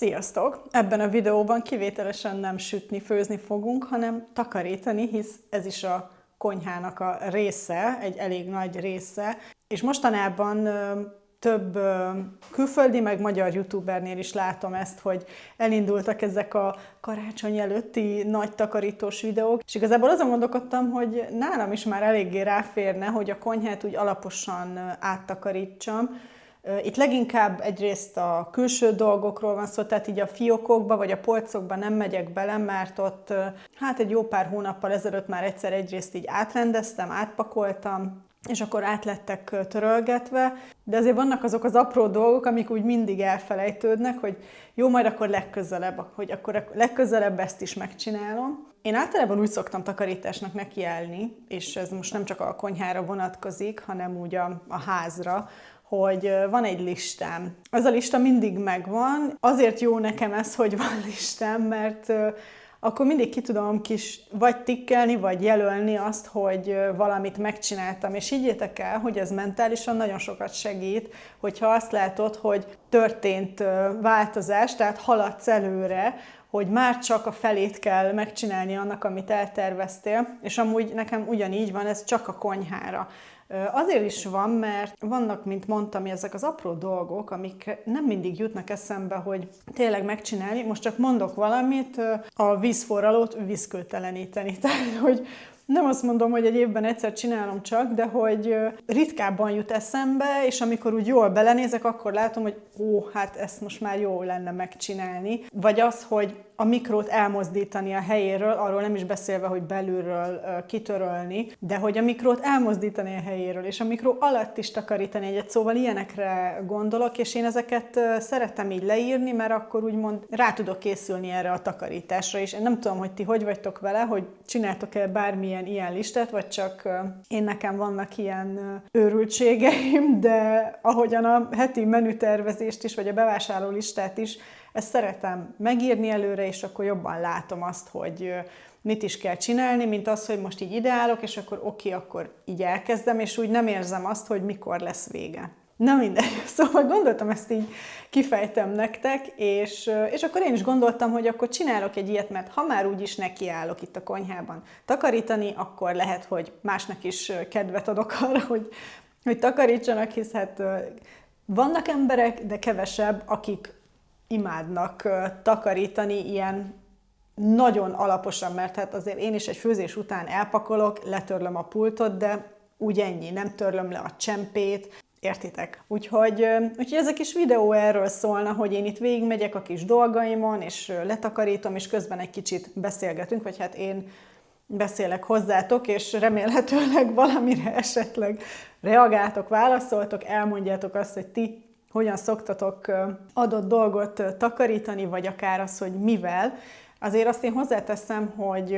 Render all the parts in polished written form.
Sziasztok! Ebben a videóban kivételesen nem sütni, főzni fogunk, hanem takarítani, hisz ez is a konyhának a része, egy elég nagy része. És mostanában több külföldi, meg magyar youtubernél is látom ezt, hogy elindultak ezek a karácsony előtti nagy takarítós videók. És igazából azon gondolkodtam, hogy nálam is már eléggé ráférne, hogy a konyhát úgy alaposan áttakarítsam. Itt leginkább egyrészt a külső dolgokról van szó, tehát így a fiókokba vagy a polcokba nem megyek bele, mert ott hát egy jó pár hónappal ezelőtt már egyszer egyrészt így átrendeztem, átpakoltam, és akkor át lettek törölgetve, de azért vannak azok az apró dolgok, amik úgy mindig elfelejtődnek, hogy jó, majd akkor legközelebb, hogy akkor legközelebb ezt is megcsinálom. Én általában úgy szoktam takarításnak nekiállni, és ez most nem csak a konyhára vonatkozik, hanem úgy a házra, hogy van egy listám. Az a lista mindig megvan. Azért jó nekem ez, hogy van listám, mert akkor mindig ki tudom vagy tikkelni, vagy jelölni azt, hogy valamit megcsináltam. És higgyétek el, hogy ez mentálisan nagyon sokat segít, hogyha azt látod, hogy történt változás, tehát haladsz előre, hogy már csak a felét kell megcsinálni annak, amit elterveztél, és amúgy nekem ugyanígy van, ez csak a konyhára. Azért is van, mert vannak, mint mondtam, ezek az apró dolgok, amik nem mindig jutnak eszembe, hogy tényleg megcsinálni. Most csak mondok valamit, a vízforralót vízkőteleníteni. Tehát, hogy nem azt mondom, hogy egy évben egyszer csinálom csak, de hogy ritkábban jut eszembe, és amikor úgy jól belenézek, akkor látom, hogy hát ezt most már jó lenne megcsinálni. Vagy az, hogy a mikrót elmozdítani a helyéről, arról nem is beszélve, hogy belülről kitörölni, de hogy a mikrót elmozdítani a helyéről, és a mikró alatt is takarítani egyet, szóval ilyenekre gondolok, és én ezeket szeretem így leírni, mert akkor úgymond rá tudok készülni erre a takarításra, és én nem tudom, hogy ti hogy vagytok vele, hogy csináltok-e bármilyen ilyen listát, vagy csak én nekem vannak ilyen őrültségeim, de ahogyan a heti menütervezést is, vagy a bevásárló listát is, ezt szeretem megírni előre, és akkor jobban látom azt, hogy mit is kell csinálni, mint az, hogy most így ideálok, és akkor oké, akkor így elkezdem, és úgy nem érzem azt, hogy mikor lesz vége. Na mindegy, szóval gondoltam, ezt így kifejtem nektek, és akkor én is gondoltam, hogy akkor csinálok egy ilyet, mert ha már úgyis nekiállok itt a konyhában takarítani, akkor lehet, hogy másnak is kedvet adok arra, hogy takarítsanak, hisz hát vannak emberek, de kevesebb, akik imádnak takarítani ilyen nagyon alaposan, mert hát azért én is egy főzés után elpakolok, letörlöm a pultot, de úgy ennyi, nem törlöm le a csempét, értitek? Úgyhogy ez a kis videó erről szólna, hogy én itt végigmegyek a kis dolgaimon, és letakarítom, és közben egy kicsit beszélgetünk, vagy hát én beszélek hozzátok, és remélhetőleg valamire esetleg reagáltok, válaszoltok, elmondjátok azt, hogy ti hogyan szoktatok adott dolgot takarítani, vagy akár az, hogy mivel. Azért azt én hozzáteszem, hogy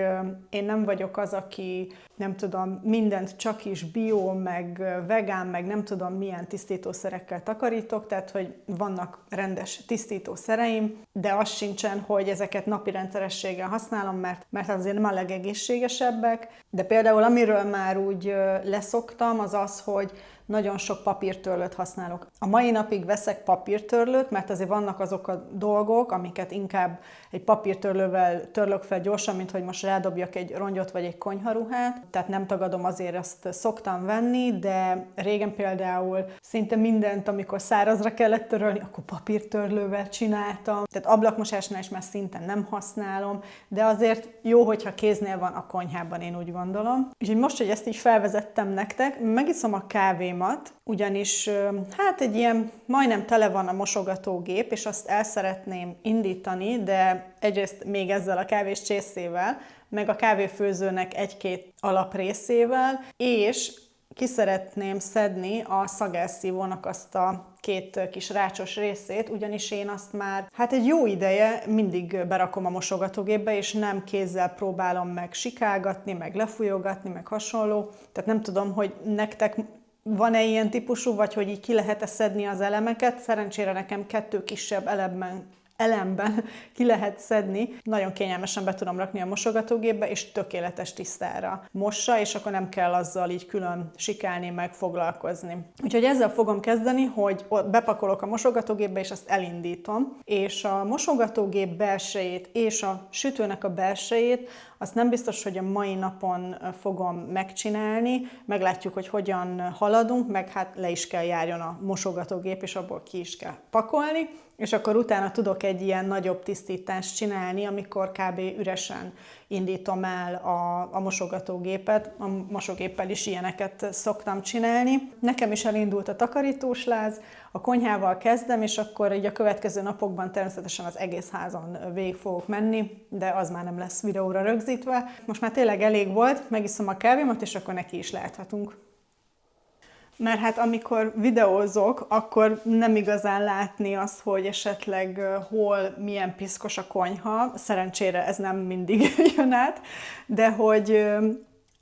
én nem vagyok az, aki nem tudom, mindent csak is bio, meg vegán, meg nem tudom milyen tisztítószerekkel takarítok, tehát hogy vannak rendes tisztítószereim, de az sincsen, hogy ezeket napi rendszerességgel használom, mert azért nem a legegészségesebbek. De például amiről már úgy leszoktam, az az, hogy nagyon sok papírtörlőt használok. A mai napig veszek papírtörlőt, mert azért vannak azok a dolgok, amiket inkább egy papírtörlővel törlök fel gyorsan, mint hogy most rádobjak egy rongyot vagy egy konyharuhát. Tehát nem tagadom, azért azt szoktam venni, de régen például szinte mindent, amikor szárazra kellett törölni, akkor papírtörlővel csináltam. Tehát ablakmosásnál is már szinte nem használom, de azért jó, hogyha kéznél van a konyhában, én úgy gondolom. Úgyhogy most, hogy ezt így felvezettem nektek, megiszom a kávémat, ugyanis hát egy ilyen majdnem tele van a mosogatógép, és azt el szeretném indítani, de egyrészt még ezzel a kávés csészével, meg a kávéfőzőnek egy-két alaprészével, és ki szeretném szedni a szagelszívónak azt a két kis rácsos részét, ugyanis én azt már hát egy jó ideje mindig berakom a mosogatógépbe, és nem kézzel próbálom meg sikálgatni, meg lefújogatni, meg hasonló. Tehát nem tudom, hogy nektek van-e ilyen típusú, vagy hogy így ki lehet-e szedni az elemeket. Szerencsére nekem 2 kisebb elemben ki lehet szedni, nagyon kényelmesen be tudom rakni a mosogatógépbe, és tökéletes tisztára mossa, és akkor nem kell azzal így külön sikálni, meg foglalkozni. Úgyhogy ezzel fogom kezdeni, hogy bepakolok a mosogatógépbe, és azt elindítom, és a mosogatógép belsejét és a sütőnek a belsejét azt nem biztos, hogy a mai napon fogom megcsinálni, meglátjuk, hogy hogyan haladunk, meg hát le is kell járjon a mosogatógép, és abból ki is kell pakolni, és akkor utána tudok egy ilyen nagyobb tisztítást csinálni, amikor kb. Üresen indítom el a mosogatógépet. A mosógéppel is ilyeneket szoktam csinálni. Nekem is elindult a takarítós láz, a konyhával kezdem, és akkor így a következő napokban természetesen az egész házon végig fogok menni, de az már nem lesz videóra rögzítve. Most már tényleg elég volt, megiszom a kávémat, és akkor neki is láthatunk. Mert hát amikor videózok, akkor nem igazán látni azt, hogy esetleg hol milyen piszkos a konyha. Szerencsére ez nem mindig jön át, de hogy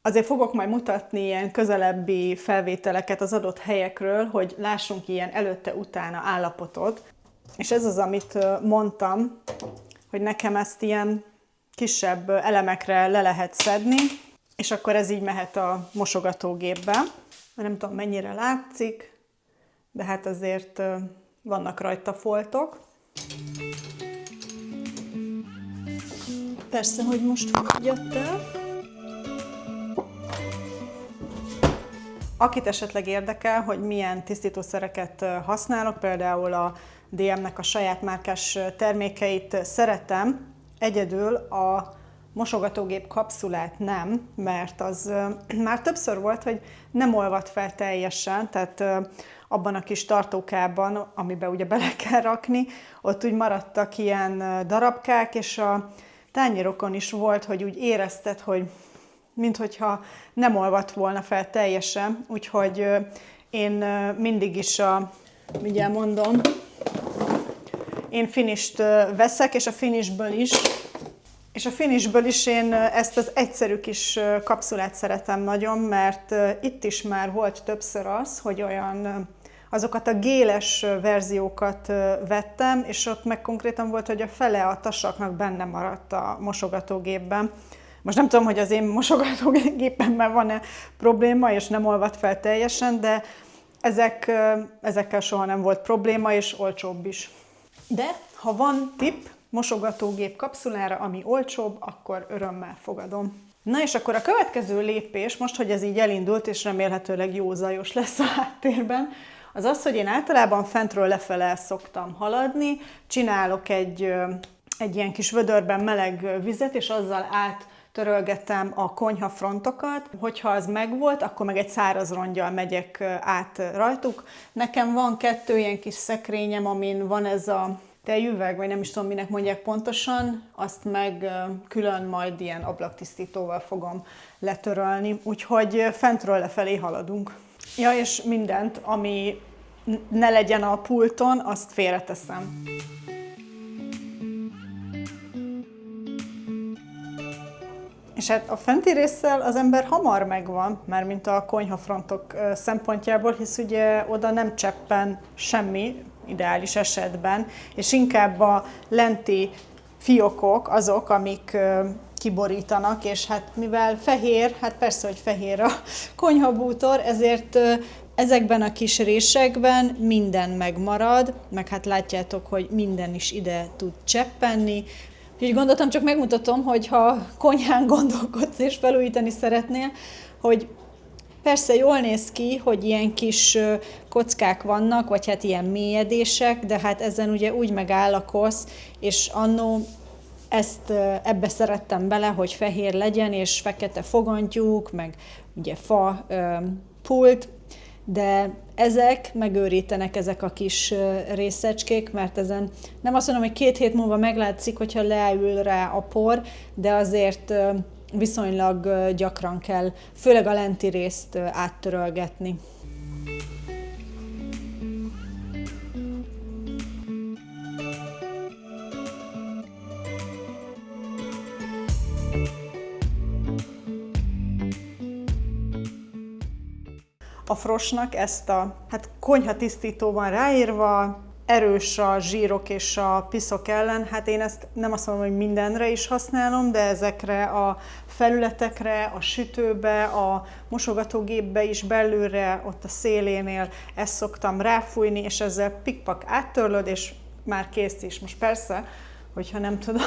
azért fogok majd mutatni ilyen közelebbi felvételeket az adott helyekről, hogy lássunk ilyen előtte-utána állapotot. És ez az, amit mondtam, hogy nekem ezt ilyen kisebb elemekre le lehet szedni, és akkor ez így mehet a mosogatógépbe. Nem tudom, mennyire látszik, de hát azért vannak rajta foltok. Persze, hogy most fogyott el. Akit esetleg érdekel, hogy milyen tisztítószereket használok, például a DM-nek a saját márkás termékeit szeretem, egyedül a mosogatógép kapszulát nem, mert az már többször volt, hogy nem olvad fel teljesen, tehát abban a kis tartókában, amiben ugye bele kell rakni, ott úgy maradtak ilyen darabkák, és a tányérokon is volt, hogy úgy érezted, hogy minthogyha nem olvadt volna fel teljesen, úgyhogy én mindig is mindjárt mondom, én finist veszek, és a finishből is én ezt az egyszerű kis kapszulát szeretem nagyon, mert itt is már volt többször az, hogy azokat a géles verziókat vettem, és ott meg konkrétan volt, hogy a fele a tasaknak benne maradt a mosogatógépben. Most nem tudom, hogy az én mosogatógépemben van-e probléma, és nem olvad fel teljesen, de ezekkel soha nem volt probléma, és olcsóbb is. De ha van tipp mosogatógép kapszulára, ami olcsóbb, akkor örömmel fogadom. Na és akkor a következő lépés, most, hogy ez így elindult, és remélhetőleg jó zajos lesz a háttérben, az az, hogy én általában fentről lefele szoktam haladni, csinálok egy ilyen kis vödörben meleg vizet, és azzal áttörölgetem a konyhafrontokat. Hogyha az megvolt, akkor meg egy száraz ronggyal megyek át rajtuk. Nekem van 2 ilyen kis szekrényem, amin van ez a tejüveg, vagy nem is tudom, minek mondják pontosan, azt meg külön majd ilyen ablaktisztítóval fogom letörölni, úgyhogy fentről lefelé haladunk. Ja, és mindent, ami ne legyen a pulton, azt félreteszem. És hát a fenti résszel az ember hamar megvan, mármint a konyhafrontok szempontjából, hisz ugye oda nem cseppen semmi, ideális esetben, és inkább a lenti fiókok azok, amik kiborítanak, és hát mivel fehér, hát persze, hogy fehér a konyhabútor, ezért ezekben a kis résekben minden megmarad, meg hát látjátok, hogy minden is ide tud cseppenni. Úgyhogy gondoltam, csak megmutatom, hogy ha konyhán gondolkodsz és felújítani szeretnél, hogy persze jól néz ki, hogy ilyen kis kockák vannak, vagy hát ilyen mélyedések, de hát ezen ugye úgy megáll a kosz, és annó ezt ebbe szerettem bele, hogy fehér legyen, és fekete fogantyúk, meg ugye fa pult, de ezek megőrítenek, ezek a kis részecskék, mert ezen nem azt mondom, hogy 2 hét múlva meglátszik, hogyha leül rá a por, de azért viszonylag gyakran kell, főleg a lenti részt áttörölgetni. A Frosnak ezt a konyhatisztító van ráírva, erős a zsírok és a piszok ellen. Hát én ezt nem azt mondom, hogy mindenre is használom, de ezekre a felületekre, a sütőbe, a mosogatógépbe is belülre, ott a szélénél ezt szoktam ráfújni, és ezzel pikpak áttörlöd, és már kész is. Most persze, hogyha nem tudom,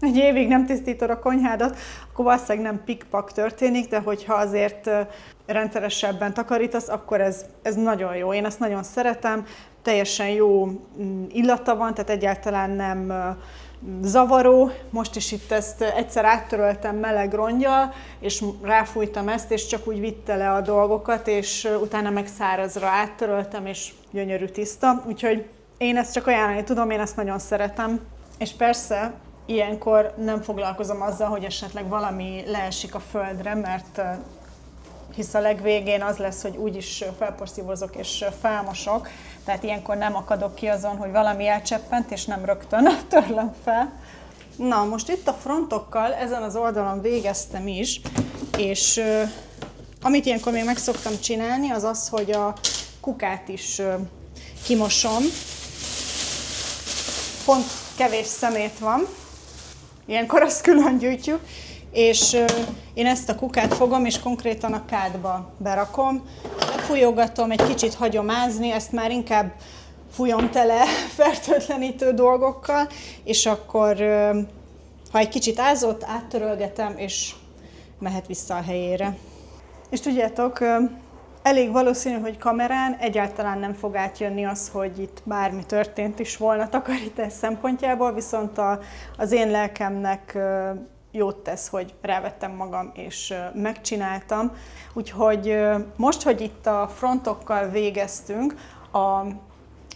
egy évig nem tisztítod a konyhádat, akkor valószínűleg nem pikpak történik, de hogyha azért rendszeresebben takarítasz, akkor ez nagyon jó. Én ezt nagyon szeretem, teljesen jó illata van, tehát egyáltalán nem zavaró. Most is itt ezt egyszer áttöröltem meleg ronggyal, és ráfújtam ezt, és csak úgy vitte le a dolgokat, és utána meg szárazra áttöröltem, és gyönyörű tiszta. Úgyhogy én ezt csak ajánlani tudom, én ezt nagyon szeretem. És persze, ilyenkor nem foglalkozom azzal, hogy esetleg valami leesik a földre, mert hisz a legvégén az lesz, hogy úgyis felporszívozok és felmosok, tehát ilyenkor nem akadok ki azon, hogy valami elcseppent, és nem rögtön törlöm fel. Na, most itt a frontokkal ezen az oldalon végeztem is, és amit ilyenkor még meg szoktam csinálni, az az, hogy a kukát is kimosom. Pont kevés szemét van, ilyenkor azt külön gyűjtjük, és én ezt a kukát fogom, és konkrétan a kádba berakom, lefújogatom, egy kicsit hagyom ázni, ezt már inkább fújom tele fertőtlenítő dolgokkal, és akkor, ha egy kicsit ázott, áttörölgetem, és mehet vissza a helyére. És tudjátok, elég valószínű, hogy kamerán egyáltalán nem fog átjönni az, hogy itt bármi történt is volna takarítás szempontjából, viszont az én lelkemnek jót tesz, hogy rávettem magam és megcsináltam. Úgyhogy most, hogy itt a frontokkal végeztünk, a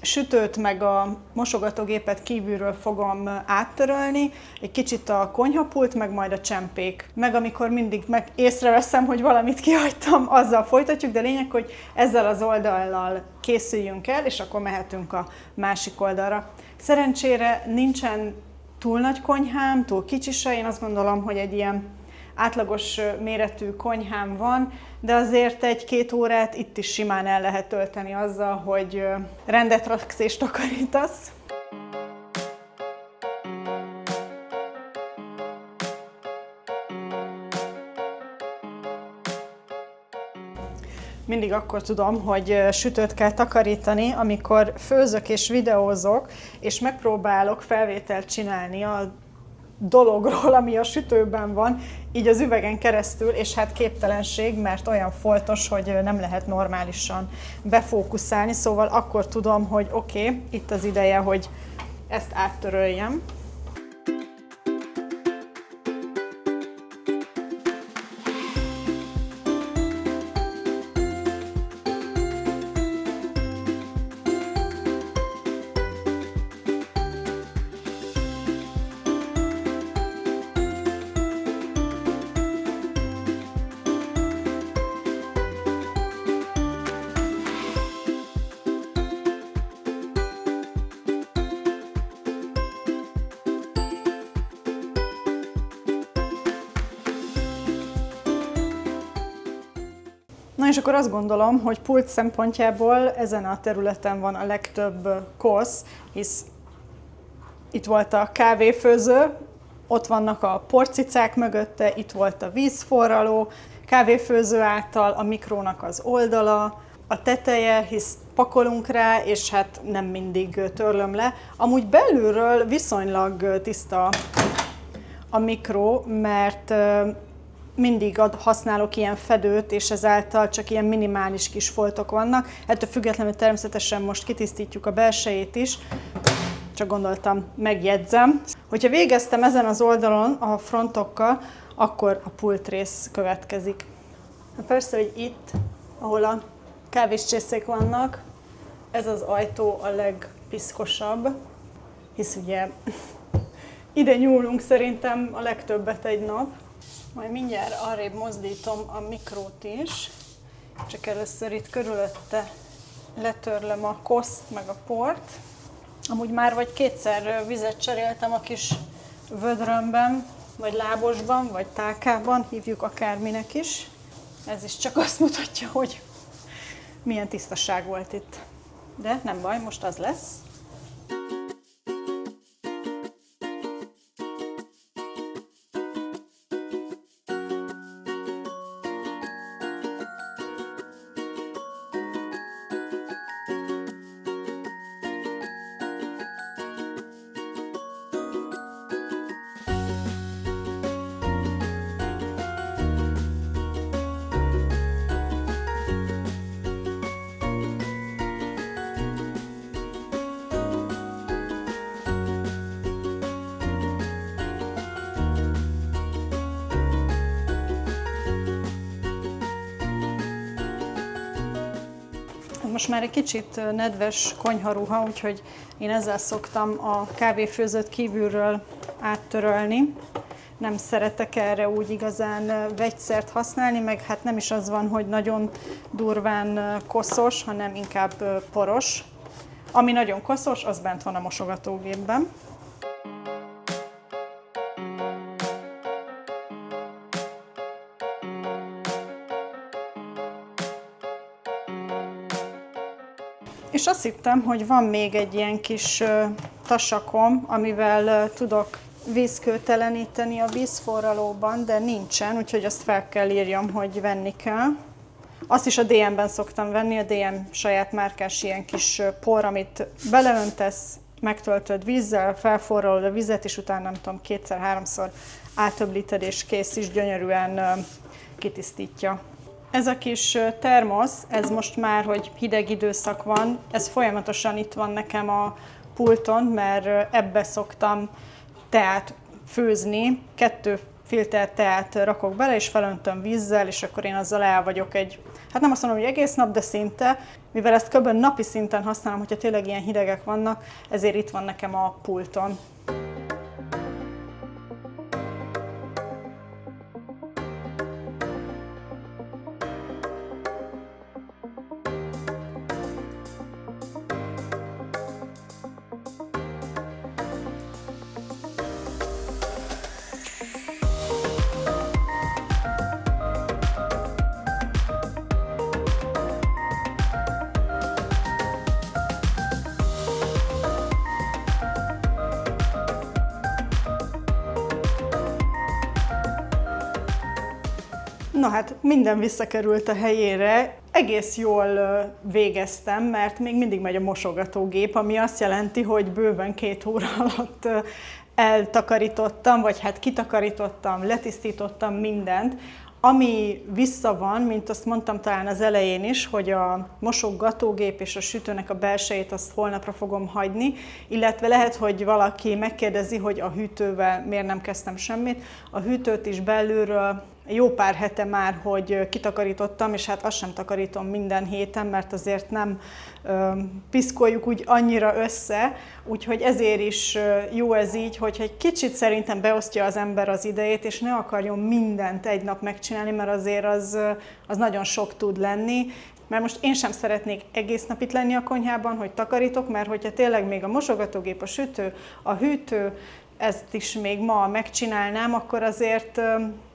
sütőt meg a mosogatógépet kívülről fogom áttörölni, egy kicsit a konyhapult, meg majd a csempék. Meg amikor mindig észreveszem, hogy valamit kihagytam, azzal folytatjuk, de lényeg, hogy ezzel az oldallal készüljünk el, és akkor mehetünk a másik oldalra. Szerencsére nincsen túl nagy konyhám, túl kicsi se, én azt gondolom, hogy egy ilyen átlagos méretű konyhám van, de azért 1-2 órát itt is simán el lehet tölteni azzal, hogy rendet raksz és takarítasz. Mindig akkor tudom, hogy sütőt kell takarítani, amikor főzök és videózok, és megpróbálok felvételt csinálni a dologról, ami a sütőben van, így az üvegen keresztül, és hát képtelenség, mert olyan foltos, hogy nem lehet normálisan befókuszálni, szóval akkor tudom, hogy oké, itt az ideje, hogy ezt áttöröljem. Na és akkor azt gondolom, hogy pult szempontjából ezen a területen van a legtöbb kosz, hisz itt volt a kávéfőző, ott vannak a porcicák mögötte, itt volt a vízforraló, kávéfőző által a mikrónak az oldala, a teteje, hisz pakolunk rá, és hát nem mindig törlöm le. Amúgy belülről viszonylag tiszta a mikró, mert mindig használok ilyen fedőt, és ezáltal csak ilyen minimális kis foltok vannak. Ettől függetlenül természetesen most kitisztítjuk a belsejét is, csak gondoltam, megjegyzem. Hogyha végeztem ezen az oldalon a frontokkal, akkor a pultrész következik. Persze, hogy itt, ahol a kávéscsészék vannak, ez az ajtó a legpiszkosabb, hisz ugye ide nyúlunk szerintem a legtöbbet egy nap. Majd mindjárt arrébb mozdítom a mikrót is, csak először itt körülötte letörlöm a koszt meg a port. Amúgy már vagy 2-szer vizet cseréltem a kis vödrömben, vagy lábosban, vagy tálkában, hívjuk akárminek is. Ez is csak azt mutatja, hogy milyen tisztaság volt itt. De nem baj, most az lesz. most már egy kicsit nedves konyharuha, úgyhogy én ezzel szoktam a kávéfőzőt kívülről áttörölni. Nem szeretek erre úgy igazán vegyszert használni, meg hát nem is az van, hogy nagyon durván koszos, hanem inkább poros. Ami nagyon koszos, az bent van a mosogatógépben. És azt hittem, hogy van még egy ilyen kis tasakom, amivel tudok vízkőteleníteni a vízforralóban, de nincsen, úgyhogy azt fel kell írjam, hogy venni kell. Azt is a DM-ben szoktam venni, a DM saját márkás ilyen kis por, amit beleöntesz, megtöltöd vízzel, felforralod a vizet, és utána nem tudom, 2-3-szor átöblíted, és kész is gyönyörűen kitisztítja. Ez a kis termosz, ez most már, hogy hideg időszak van, ez folyamatosan itt van nekem a pulton, mert ebbe szoktam teát főzni, 2 filter teát rakok bele, és felöntöm vízzel, és akkor én azzal el vagyok hát nem azt mondom, hogy egész nap, de szinte, mivel ezt kb. Napi szinten használom, hogyha tényleg ilyen hidegek vannak, ezért itt van nekem a pulton. Na hát minden visszakerült a helyére, egész jól végeztem, mert még mindig megy a mosogatógép, ami azt jelenti, hogy bőven 2 óra alatt eltakarítottam, vagy hát kitakarítottam, letisztítottam mindent. Ami vissza van, mint azt mondtam talán az elején is, hogy a mosogatógép és a sütőnek a belsejét azt holnapra fogom hagyni, illetve lehet, hogy valaki megkérdezi, hogy a hűtővel miért nem kezdtem semmit. A hűtőt is belülről jó pár hete már, hogy kitakarítottam, és hát azt sem takarítom minden héten, mert azért nem piszkoljuk úgy annyira össze, úgyhogy ezért is jó ez így, hogyha egy kicsit szerintem beosztja az ember az idejét, és ne akarjon mindent egy nap megcsinálni, mert azért az nagyon sok tud lenni. Mert most én sem szeretnék egész nap itt lenni a konyhában, hogy takarítok, mert hogyha tényleg még a mosogatógép, a sütő, a hűtő, ezt is még ma megcsinálnám, akkor azért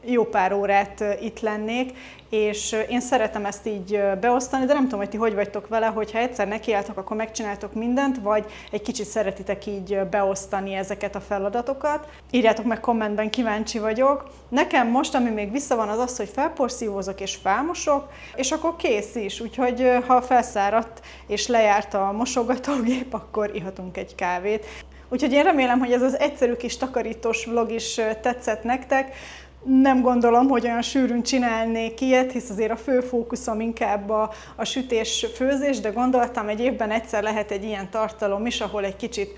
jó pár órát itt lennék, és én szeretem ezt így beosztani, de nem tudom, hogy ti hogy vagytok vele, hogyha egyszer nekiálltok, akkor megcsináltok mindent, vagy egy kicsit szeretitek így beosztani ezeket a feladatokat. Írjátok meg kommentben, kíváncsi vagyok. Nekem most, ami még vissza van, az az, hogy felporszívózok és felmosok, és akkor kész is, úgyhogy ha felszáradt és lejárt a mosogatógép, akkor ihatunk egy kávét. Úgyhogy én remélem, hogy ez az egyszerű kis takarítós vlog is tetszett nektek. Nem gondolom, hogy olyan sűrűn csinálnék ilyet, hisz azért a fő fókuszom inkább a sütés-főzés, de gondoltam, egy évben egyszer lehet egy ilyen tartalom is, ahol egy kicsit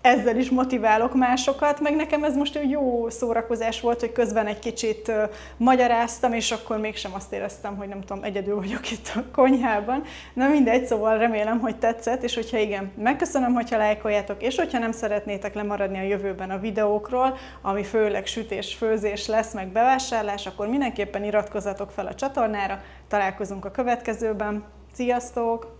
ezzel is motiválok másokat, meg nekem ez most egy jó szórakozás volt, hogy közben egy kicsit magyaráztam, és akkor mégsem azt éreztem, hogy nem tudom, egyedül vagyok itt a konyhában. Na mindegy, szóval remélem, hogy tetszett, és hogyha igen, megköszönöm, hogyha lájkoljátok, és hogyha nem szeretnétek lemaradni a jövőben a videókról, ami főleg sütés, főzés lesz, meg bevásárlás, akkor mindenképpen iratkozzatok fel a csatornára, találkozunk a következőben. Sziasztok!